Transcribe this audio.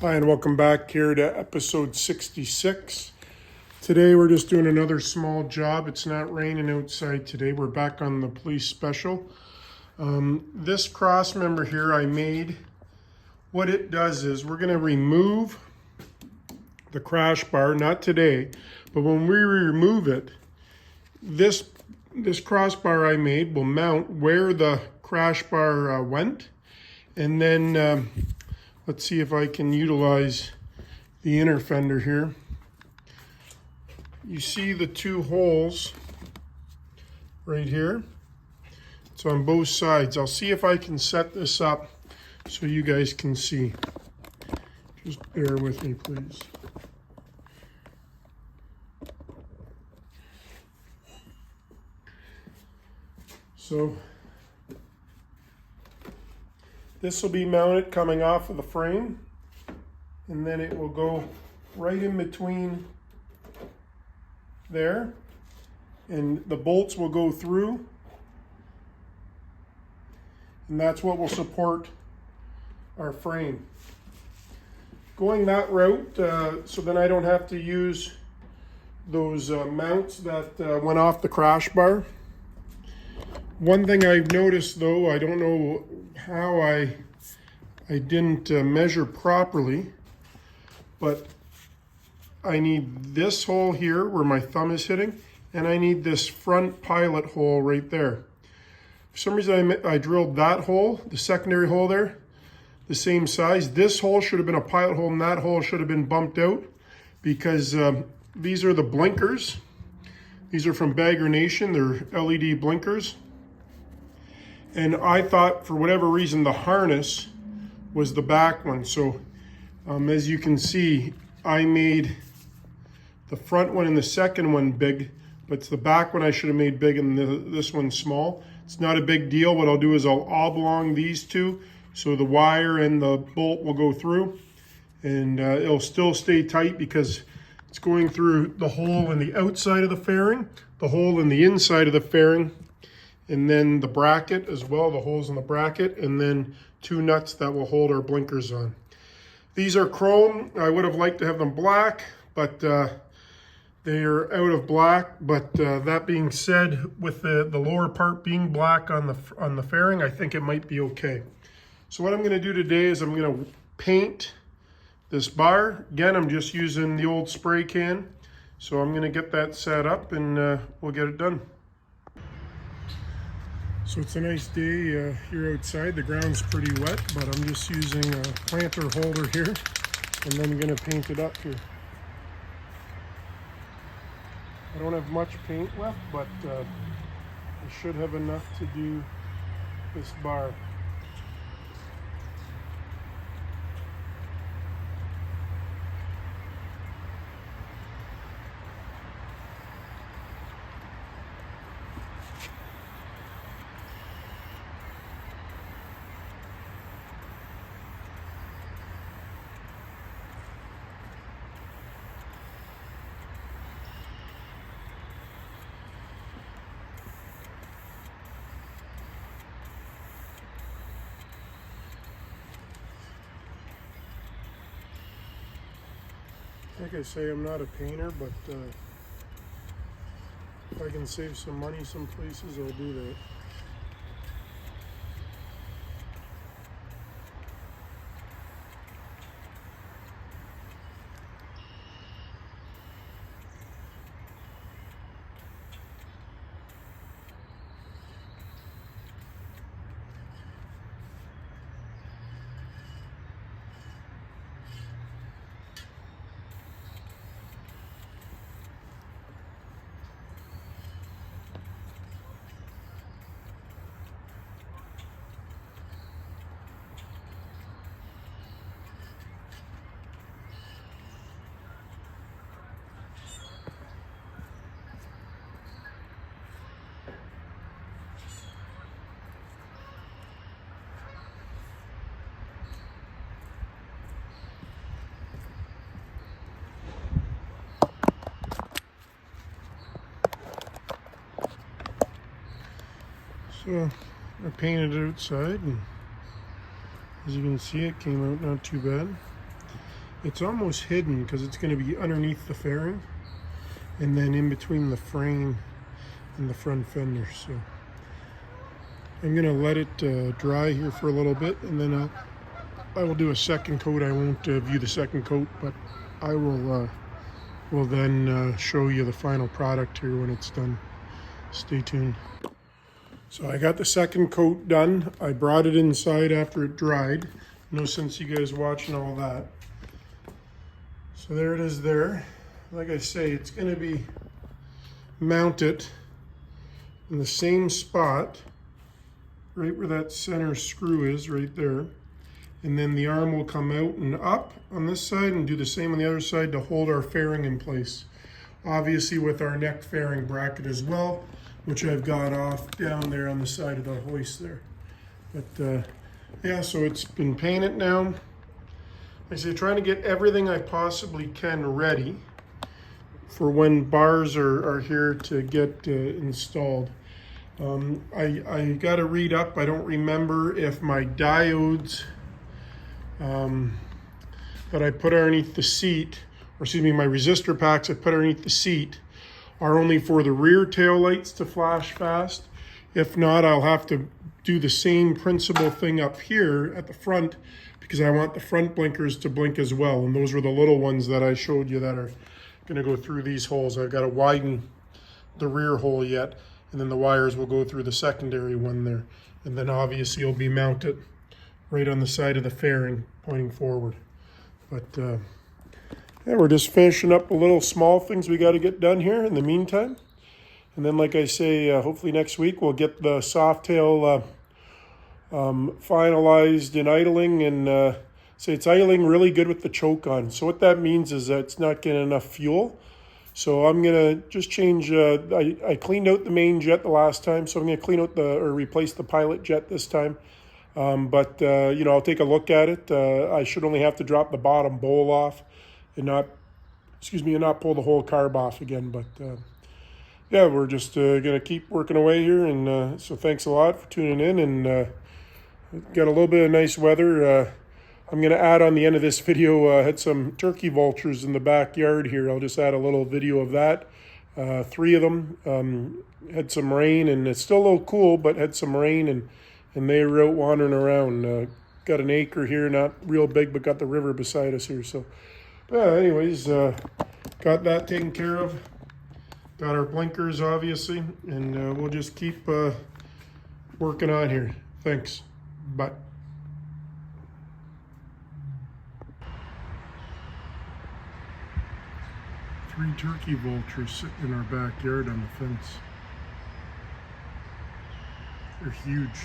Hi, and welcome back here to episode 66. Today we're just doing another small job. It's not raining outside today. We're back on the police special. This cross member here I made, what it does is we're going to remove the crash bar, not today, but when we remove it, this crossbar I made will mount where the crash bar went, and then let's see if I can utilize the inner fender here. You see the two holes right here. It's on both sides. I'll see if I can set this up so you guys can see. Just bear with me, please. So this will be mounted coming off of the frame, and then it will go right in between there, and the bolts will go through, and that's what will support our frame. Going that route, so then I don't have to use those mounts that went off the crash bar. One thing I've noticed though, I don't know how I didn't measure properly, but I need this hole here where my thumb is hitting, and I need this front pilot hole right there. For some reason I drilled that hole, the secondary hole there, the same size. This hole should have been a pilot hole, and that hole should have been bumped out, because these are the blinkers. These are from Bagger Nation, they're LED blinkers. And I thought, for whatever reason, the harness was the back one. So as you can see, I made the front one and the second one big, but it's the back one I should have made big and this one small. It's not a big deal. What I'll do is I'll oblong these two so the wire and the bolt will go through, and it'll still stay tight because it's going through the hole in the outside of the fairing, the hole in the inside of the fairing, and then the bracket as well, the holes in the bracket, and then two nuts that will hold our blinkers on. These are chrome. I would have liked to have them black, but they are out of black. But that being said, with the lower part being black on the fairing, I think it might be okay. So what I'm going to do today is I'm going to paint this bar. Again, I'm just using the old spray can. So I'm going to get that set up, and we'll get it done. So it's a nice day here outside. The ground's pretty wet, but I'm just using a planter holder here, and then I'm going to paint it up here. I don't have much paint left, but I should have enough to do this bar. Like I say, I'm not a painter, but if I can save some money some places, I'll do that. So I painted it outside, and as you can see, it came out not too bad. It's almost hidden because it's going to be underneath the fairing and then in between the frame and the front fender. So I'm going to let it dry here for a little bit, and then I will do a second coat. I won't view the second coat, but I will then show you the final product here when it's done. Stay tuned. So I got the second coat done. I brought it inside after it dried. No sense you guys watching all that. So there it is there. Like I say, it's going to be mounted in the same spot, right where that center screw is, right there. And then the arm will come out and up on this side and do the same on the other side to hold our fairing in place. Obviously with our neck fairing bracket as well, which I've got off down there on the side of the hoist there. But yeah, so it's been painted now. I say trying to get everything I possibly can ready for when bars are here to get installed. I got to read up. I don't remember if my diodes that I put underneath the seat, or excuse me, my resistor packs I put underneath the seat are only for the rear tail lights to flash fast. If not, I'll have to do the same principle thing up here at the front, because I want the front blinkers to blink as well. And those were the little ones that I showed you that are going to go through these holes. I've got to widen the rear hole yet, and then the wires will go through the secondary one there. And then obviously it'll be mounted right on the side of the fairing pointing forward. But yeah, we're just finishing up the little small things we got to get done here in the meantime. And then, like I say, hopefully next week we'll get the soft tail finalized in idling, and say it's idling really good with the choke on. So what that means is that it's not getting enough fuel. So I'm gonna just change. I cleaned out the main jet the last time, so I'm gonna clean out or replace the pilot jet this time. But you know, I'll take a look at it. I should only have to drop the bottom bowl off, and not pull the whole carb off again. But yeah, we're just gonna keep working away here, and so thanks a lot for tuning in, and got a little bit of nice weather. I'm gonna add on the end of this video, had some turkey vultures in the backyard here. I'll just add a little video of that. 3 of them had some rain, and it's still a little cool, but had some rain, and they were out wandering around. Got an acre here, not real big, but got the river beside us here. So anyways, got that taken care of. Got our blinkers, obviously, and we'll just keep working on here. Thanks. Bye. Three turkey vultures sitting in our backyard on the fence. They're huge.